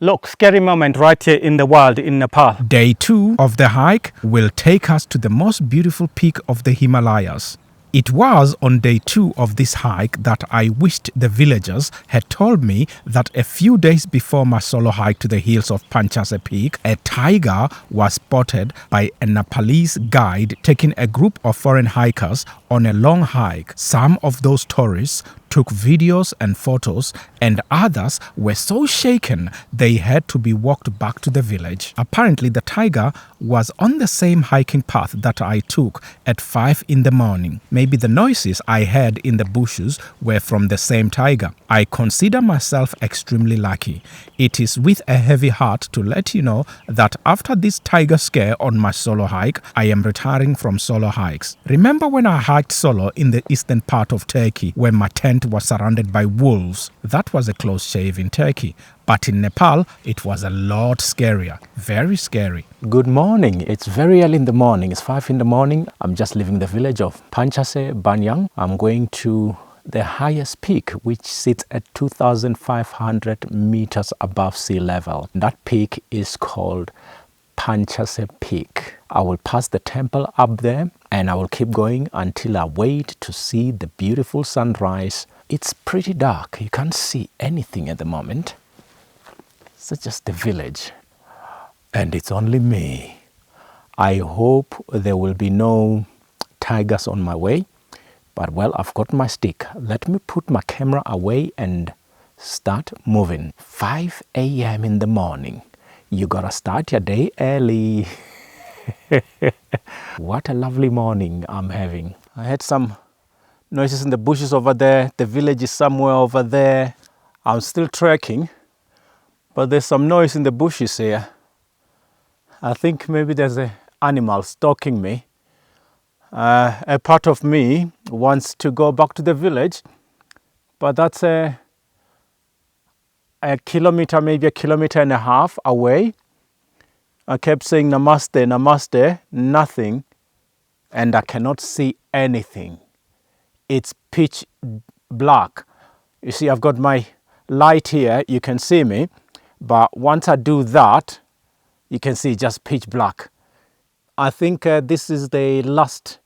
Look, scary moment right here in the world in Nepal. Day 2 of the hike will take us to the most beautiful peak of the Himalayas. It was on day 2 of this hike that I wished the villagers had told me that a few days before my solo hike to the hills of Panchase Peak, a tiger was spotted by a Nepalese guide taking a group of foreign hikers on a long hike. Some of those tourists took videos and photos, and others were so shaken they had to be walked back to the village. Apparently, the tiger was on the same hiking path that I took at 5 in the morning. Maybe the noises I heard in the bushes were from the same tiger. I consider myself extremely lucky. It is with a heavy heart to let you know that after this tiger scare on my solo hike, I am retiring from solo hikes. Remember when I hiked solo in the eastern part of Turkey when my tent was surrounded by wolves? That was a close shave in Turkey. But in Nepal, it was a lot scarier. Very scary. Good morning. It's very early in the morning. It's 5 in the morning. I'm just leaving the village of Panchase Banyang. I'm going to the highest peak, which sits at 2,500 meters above sea level. That peak is called Panchase Peak. I will pass the temple up there and I will keep going until I wait to see the beautiful sunrise. It's pretty dark. You can't see anything at the moment. It's just the village. And it's only me. I hope there will be no tigers on my way. But well, I've got my stick. Let me put my camera away and start moving. 5 a.m. in the morning. You gotta start your day early. What a lovely morning I'm having. I heard some noises in the bushes over there. The village is somewhere over there. I'm still trekking, but there's some noise in the bushes here. I think maybe there's an animal stalking me. A part of me wants to go back to the village, but that's a kilometer, maybe a kilometer and a half away. I kept saying namaste, namaste, nothing, and I cannot see anything. It's pitch black. You see, I've got my light here, you can see me, but once I do that, you can see just pitch black. I think this is the last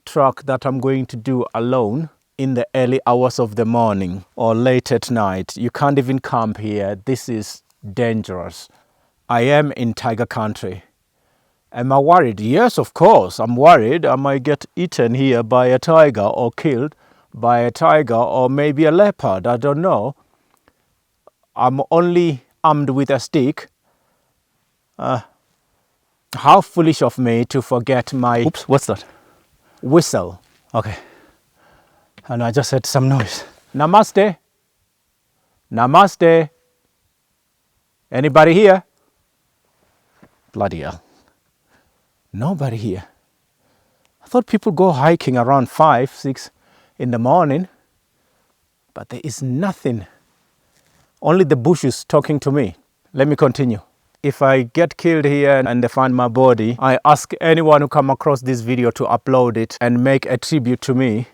trek that I'm going to do alone in the early hours of the morning or late at night. You can't even camp here. This is dangerous. I am in tiger country. Am I worried? Yes, of course. I'm worried I might get eaten here by a tiger or killed by a tiger or maybe a leopard. I don't know. I'm only armed with a stick. How foolish of me to forget my... Oops, what's that? Whistle. Okay. And I just heard some noise. Namaste. Namaste. Anybody here? Bloody hell. Nobody here. I thought people go hiking around 5, 6 in the morning, but there is nothing. Only the bushes talking to me. Let me continue. If I get killed here and they find my body, I ask anyone who come across this video to upload it and make a tribute to me.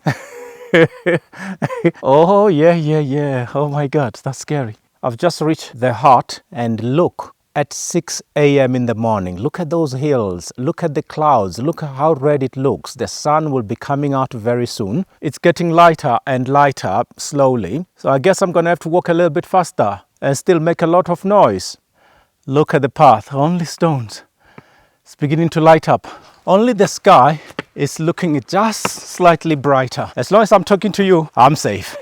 Oh, yeah. Oh my God, that's scary. I've just reached the hut and look at 6 a.m. in the morning. Look at those hills. Look at the clouds. Look at how red it looks. The sun will be coming out very soon. It's getting lighter and lighter slowly. So I guess I'm going to have to walk a little bit faster and still make a lot of noise. Look at the path, only stones. It's beginning to light up. Only the sky is looking just slightly brighter. As long as I'm talking to you, I'm safe.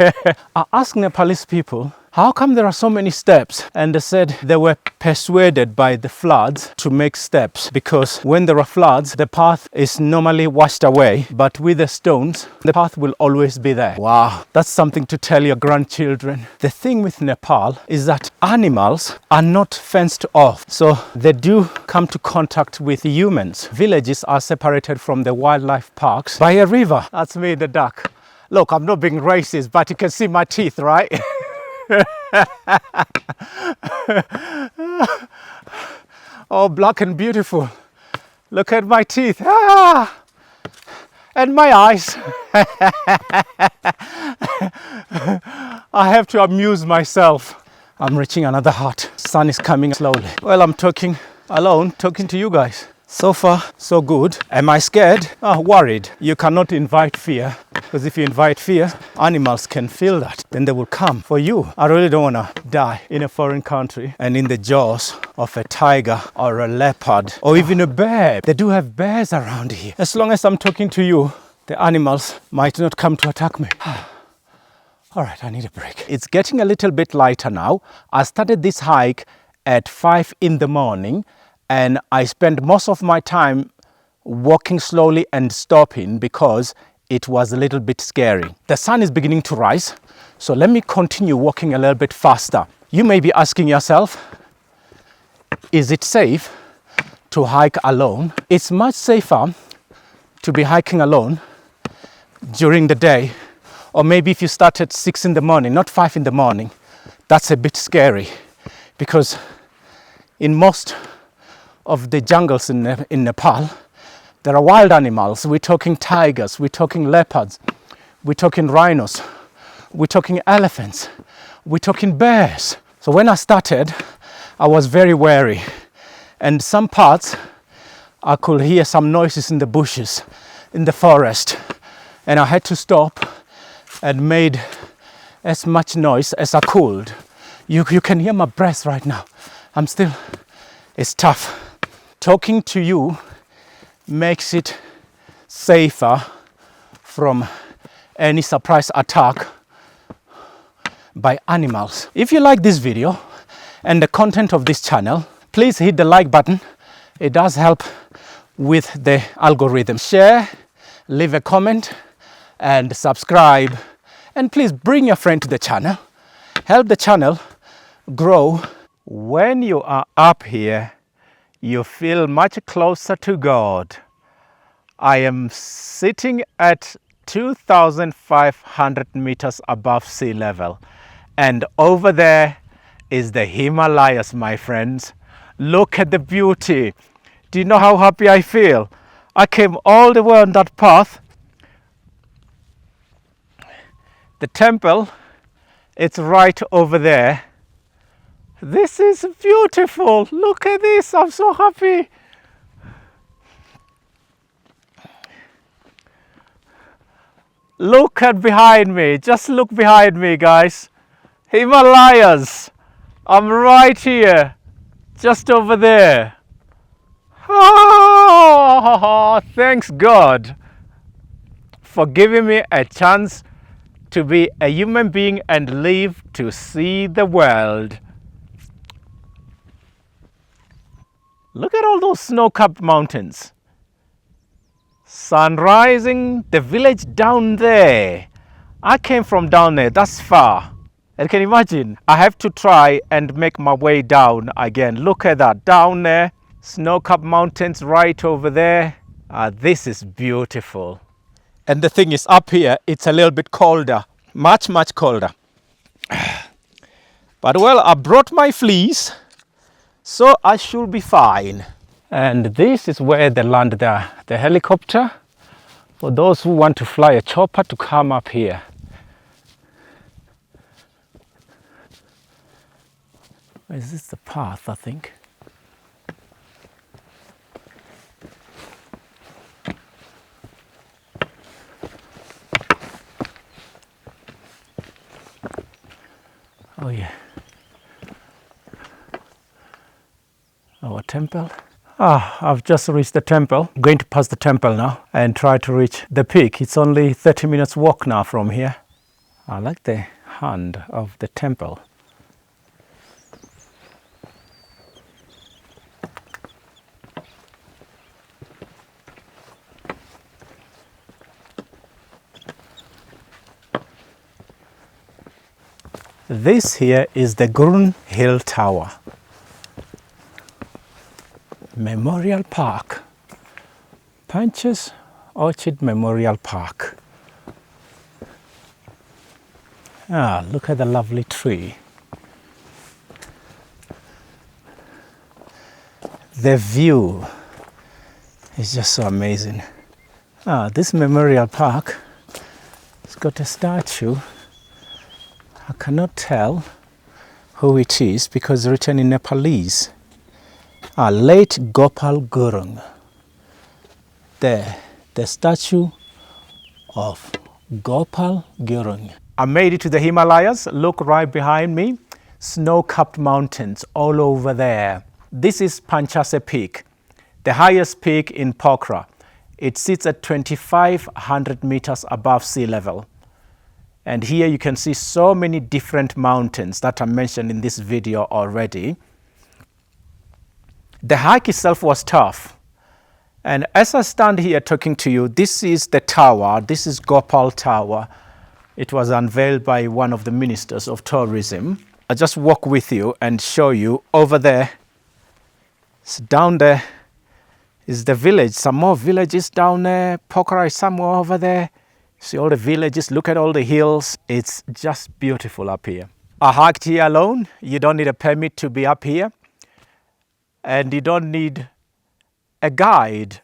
I asked Nepalese people, how come there are so many steps? And they said they were persuaded by the floods to make steps because when there are floods, the path is normally washed away. But with the stones, the path will always be there. Wow, that's something to tell your grandchildren. The thing with Nepal is that animals are not fenced off. So they do come to contact with humans. Villages are separated from the wildlife parks by a river. That's me, the duck. Look, I'm not being racist, but you can see my teeth, right? Oh, black and beautiful. Look at my teeth. Ah! And my eyes. I have to amuse myself. I'm reaching another hut. Sun is coming slowly. Well, I'm talking alone, talking to you guys. So far, so good. Am I scared? Worried. You cannot invite fear, because if you invite fear, animals can feel that. Then they will come for you. I really don't want to die in a foreign country and in the jaws of a tiger or a leopard or even a bear. They do have bears around here. As long as I'm talking to you, the animals might not come to attack me. All right, I need a break. It's getting a little bit lighter now. I started this hike at 5 in the morning, and I spent most of my time walking slowly and stopping because it was a little bit scary. The sun is beginning to rise, so let me continue walking a little bit faster. You may be asking yourself, is it safe to hike alone? It's much safer to be hiking alone during the day, or maybe if you start at 6 in the morning, not 5 in the morning. That's a bit scary because in most of the jungles in Nepal, there are wild animals. We're talking tigers, we're talking leopards, we're talking rhinos, we're talking elephants, we're talking bears. So when I started, I was very wary. And some parts, I could hear some noises in the bushes, in the forest. And I had to stop and made as much noise as I could. You can hear my breath right now. It's tough. Talking to you makes it safer from any surprise attack by animals. If you like this video and the content of this channel, please hit the like button. It does help with the algorithm. Share, leave a comment, and subscribe. And please bring your friend to the channel. Help the channel grow. When you are up here, you feel much closer to God. I am sitting at 2,500 meters above sea level. And over there is the Himalayas, my friends. Look at the beauty. Do you know how happy I feel? I came all the way on that path. The temple, it's right over there. This is beautiful. Look at this. I'm so happy. Look at behind me. Just look behind me, guys. Himalayas. I'm right here. Just over there. Oh, thanks God for giving me a chance to be a human being and live to see the world. Look at all those snow-capped mountains. Sun rising, the village down there. I came from down there, that's far. And can you imagine? I have to try and make my way down again. Look at that, down there. Snow-capped mountains right over there. This is beautiful. And the thing is, up here, it's a little bit colder. Much, much colder. But well, I brought my fleece, so I should be fine. And this is where they land the helicopter. For those who want to fly a chopper to come up here. Is this the path, I think? Oh yeah. Our temple. I've just reached the temple. I'm going to pass the temple now and try to reach the peak. It's only 30 minutes walk now from here. I like the hand of the temple. This here is the Gurun Hill Tower. Memorial Park. Panchase Orchid Memorial Park. Look at the lovely tree. The view is just so amazing. This memorial park has got a statue. I cannot tell who it is because written in Nepalese. Late Gopal Gurung. There, the statue of Gopal Gurung. I made it to the Himalayas. Look right behind me. Snow-capped mountains all over there. This is Panchase Peak, the highest peak in Pokhara. It sits at 2,500 meters above sea level. And here you can see so many different mountains that are mentioned in this video already. The hike itself was tough. And as I stand here talking to you, this is the tower. This is Gopal Tower. It was unveiled by one of the ministers of tourism. I'll just walk with you and show you over there. So down there is the village. Some more villages down there. Pokhara is somewhere over there. See all the villages. Look at all the hills. It's just beautiful up here. I hiked here alone. You don't need a permit to be up here. And you don't need a guide.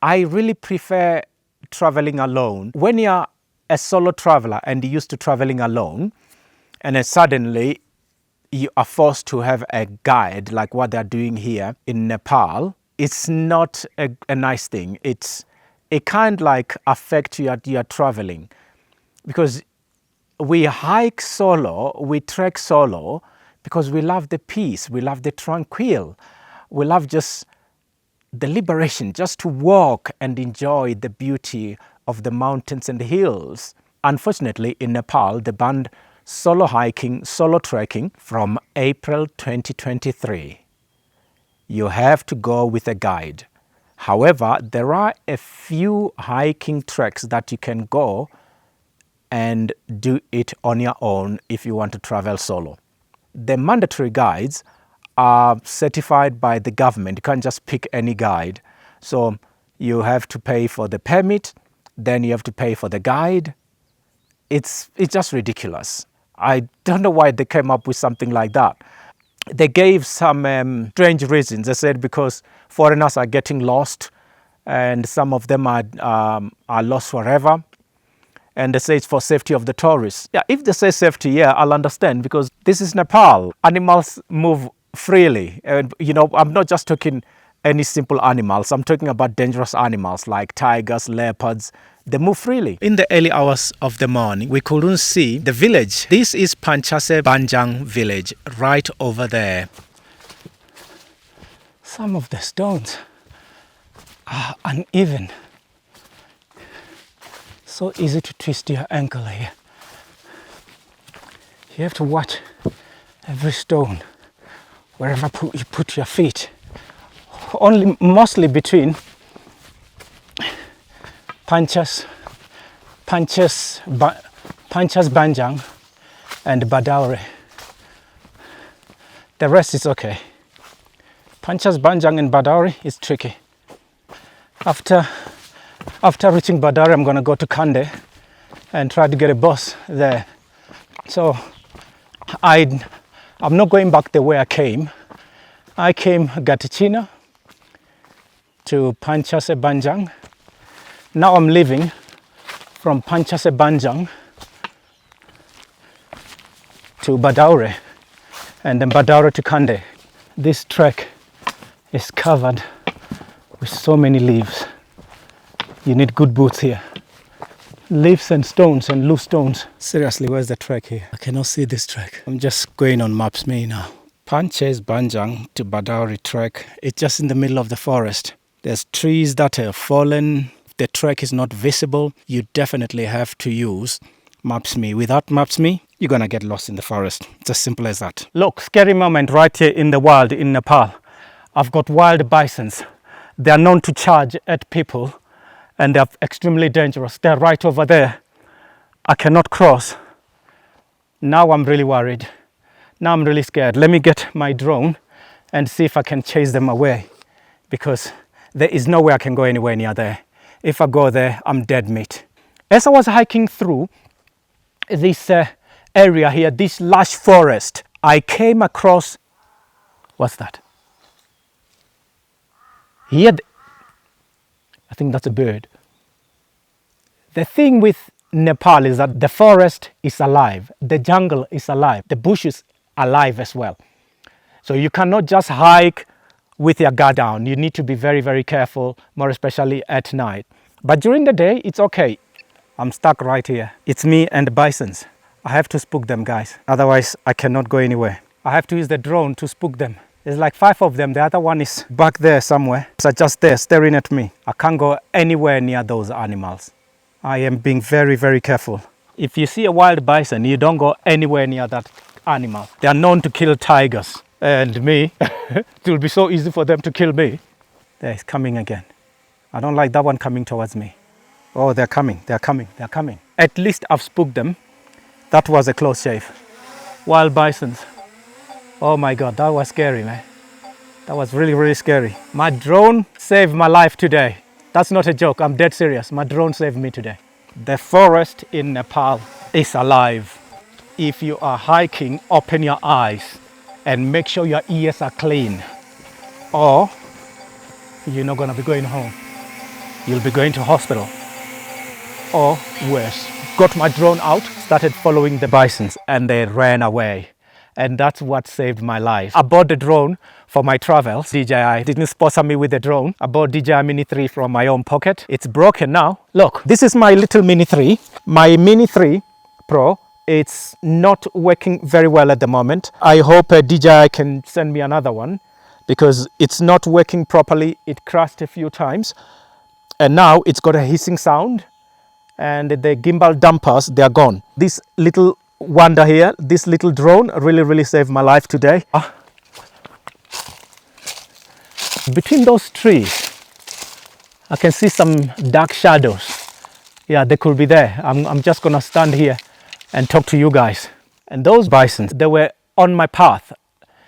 I really prefer traveling alone. When you're a solo traveler and you're used to traveling alone, and then suddenly you are forced to have a guide like what they're doing here in Nepal, it's not a nice thing. It kind of like affects your traveling, because we hike solo, we trek solo because we love the peace, we love the tranquil, we love just the liberation, just to walk and enjoy the beauty of the mountains and the hills. Unfortunately, in Nepal, they banned solo hiking, solo trekking from April 2023. You have to go with a guide. However, there are a few hiking treks that you can go and do it on your own if you want to travel solo. The mandatory guides are certified by the government. You can't just pick any guide. So you have to pay for the permit, then you have to pay for the guide. It's just ridiculous. I don't know why they came up with something like that. They gave some strange reasons. They said because foreigners are getting lost and some of them are lost forever. And they say it's for safety of the tourists. Yeah, if they say safety, yeah, I'll understand, because this is Nepal. Animals move freely. And, you know, I'm not just talking any simple animals. I'm talking about dangerous animals like tigers, leopards. They move freely. In the early hours of the morning, we couldn't see the village. This is Panchase Banjang village, right over there. Some of the stones are uneven. So easy to twist your ankle here. You have to watch every stone, wherever you put your feet. Mostly between Panchase Banjang and Bhadaure. The rest is okay. Panchase Banjang and Bhadaure is tricky. After reaching Bhadaure, I'm going to go to Kande and try to get a bus there. So I'm not going back the way I came. I came Gatichina to Panchase Banjang. Now I'm leaving from Panchase Banjang to Bhadaure and then Bhadaure to Kande. This trek is covered with so many leaves. You need good boots here. Leaves and stones and loose stones. Seriously, where's the trek here? I cannot see this trek. I'm just going on Maps.me now. Panchase Banjang to Bhadaure trek. It's just in the middle of the forest. There's trees that are fallen. The trek is not visible. You definitely have to use Maps.me. Without Maps.me, you're gonna get lost in the forest. It's as simple as that. Look, scary moment right here in the wild in Nepal. I've got wild bisons. They are known to charge at people and they're extremely dangerous. They're right over there. I cannot cross. Now I'm really worried. Now I'm really scared. Let me get my drone and see if I can chase them away, because there is no way I can go anywhere near there. If I go there, I'm dead meat. As I was hiking through this area here, this lush forest, I came across, what's that? Here, I think that's a bird. The thing with Nepal is that the forest is alive, the jungle is alive, the bushes alive as well. So you cannot just hike with your guard down. You need to be very, very careful, more especially at night. But during the day, it's okay. I'm stuck right here. It's me and the bisons. I have to spook them, guys. Otherwise, I cannot go anywhere. I have to use the drone to spook them. There's like 5 of them. The other one is back there somewhere. So just there, staring at me. I can't go anywhere near those animals. I am being very, very careful. If you see a wild bison, you don't go anywhere near that animal. They are known to kill tigers. And me, it will be so easy for them to kill me. There, it's coming again. I don't like that one coming towards me. Oh, they're coming, they're coming, they're coming. At least I've spooked them. That was a close shave. Wild bisons. Oh my God, that was scary, man. That was really, really scary. My drone saved my life today. That's not a joke, I'm dead serious. My drone saved me today. The forest in Nepal is alive. If you are hiking, open your eyes and make sure your ears are clean, or you're not gonna be going home. You'll be going to hospital, or worse. Got my drone out, started following the bisons, and they ran away. And that's what saved my life. I bought the drone for my travels. DJI didn't sponsor me with the drone. I bought DJI Mini 3 from my own pocket. It's broken now. Look, this is my little Mini 3. My Mini 3 Pro. It's not working very well at the moment. I hope DJI can send me another one because it's not working properly. It crashed a few times and now it's got a hissing sound and the gimbal dampers, they're gone. This little wonder here, this little drone really, really saved my life today. Between those trees, I can see some dark shadows. Yeah, they could be there. I'm just gonna stand here and talk to you guys. And those bisons, they were on my path.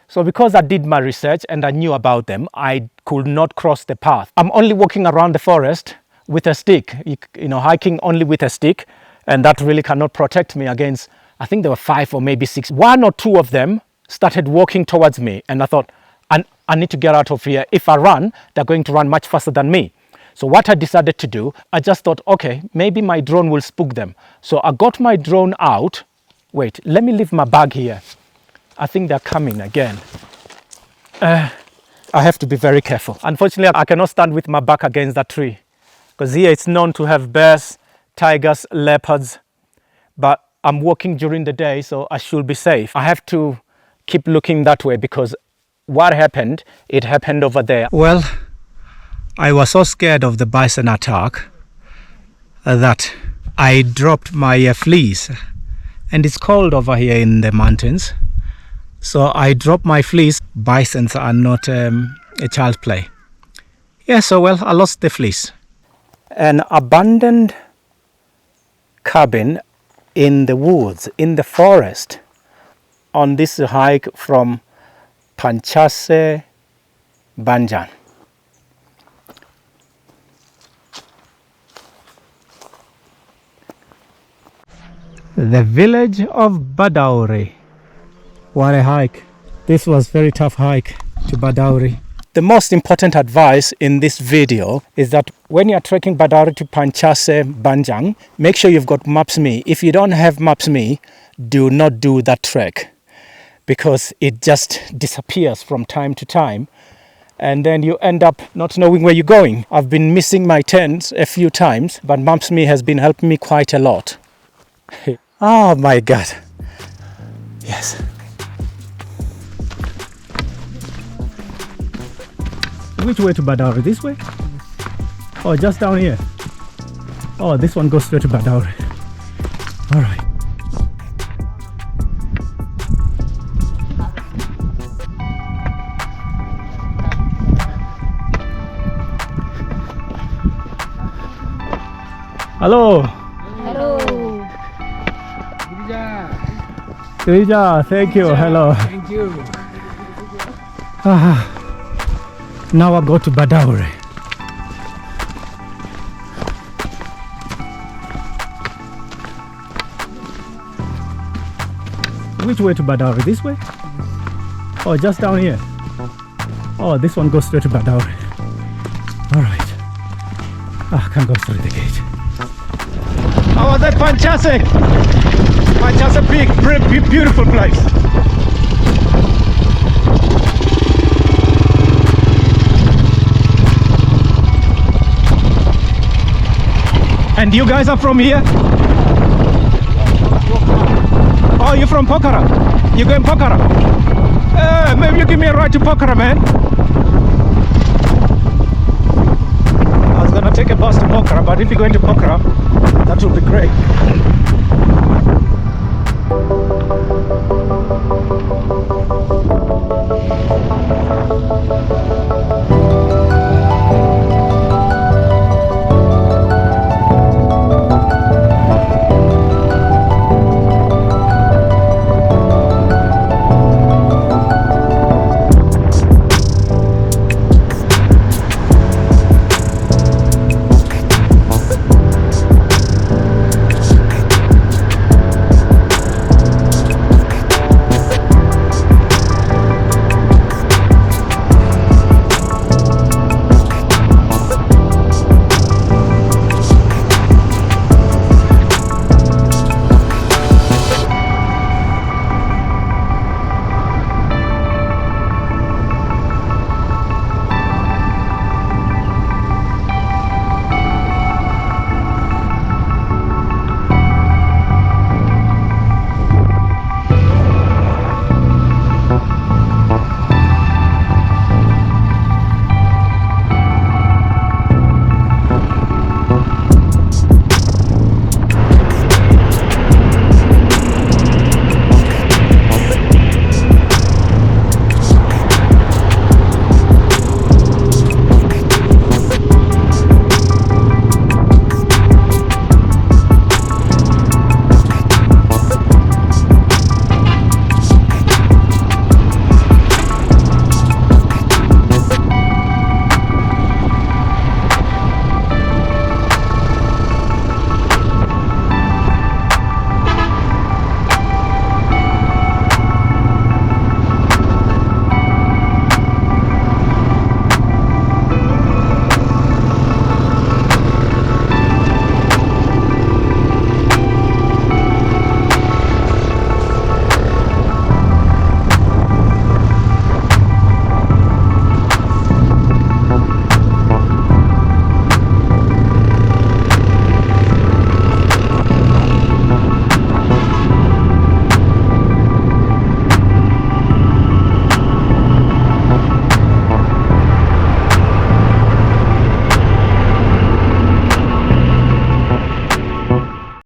So because I did my research and I knew about them, I could not cross the path. I'm only walking around the forest with a stick, you know, hiking only with a stick, and that really cannot protect me against, I think there were 5 or maybe 6. 1 or 2 of them started walking towards me, and I thought, I need to get out of here. If I run, they're going to run much faster than me. So what I decided to do, I just thought, okay, maybe my drone will spook them. So I got my drone out. Wait, let me leave my bag here. I think they're coming again. I have to be very careful. Unfortunately, I cannot stand with my back against that tree because here it's known to have bears, tigers, leopards, but I'm walking during the day, so I should be safe. I have to keep looking that way because what happened, it happened over there. Well, I was so scared of the bison attack that I dropped my fleece, and it's cold over here in the mountains. So I dropped my fleece. Bisons are not a child's play. Yeah, so well, I lost the fleece. An abandoned cabin in the woods, in the forest, on this hike from Panchase Banjan. The village of Bhadaure. What a hike. This was a very tough hike to Bhadaure. The most important advice in this video is that when you're trekking Bhadaure to Panchase Banjan, make sure you've got Maps.me. If you don't have Maps.me, do not do that trek because it just disappears from time to time and then you end up not knowing where you're going. I've been missing my tent a few times, but Maps.me has been helping me quite a lot. Oh my God. Yes. Which way to Bhadaure? This way? Oh, just down here. Oh, this one goes straight to Bhadaure. All right. Hello. Hello. Rija, thank you. Hello. Thank you. Now I go to Bhadaure. Which way to Bhadaure? This way? Oh, just down here. Oh, this one goes straight to Bhadaure. All right. I can't go through the gate. How was that Panchase? Panchase Peak, beautiful place. And you guys are from here? Oh, you're from Pokhara? You're going Pokhara? Maybe you give me a ride to Pokhara, man. I was gonna take a bus to Pokhara, but if you're going to Pokhara, that would be great.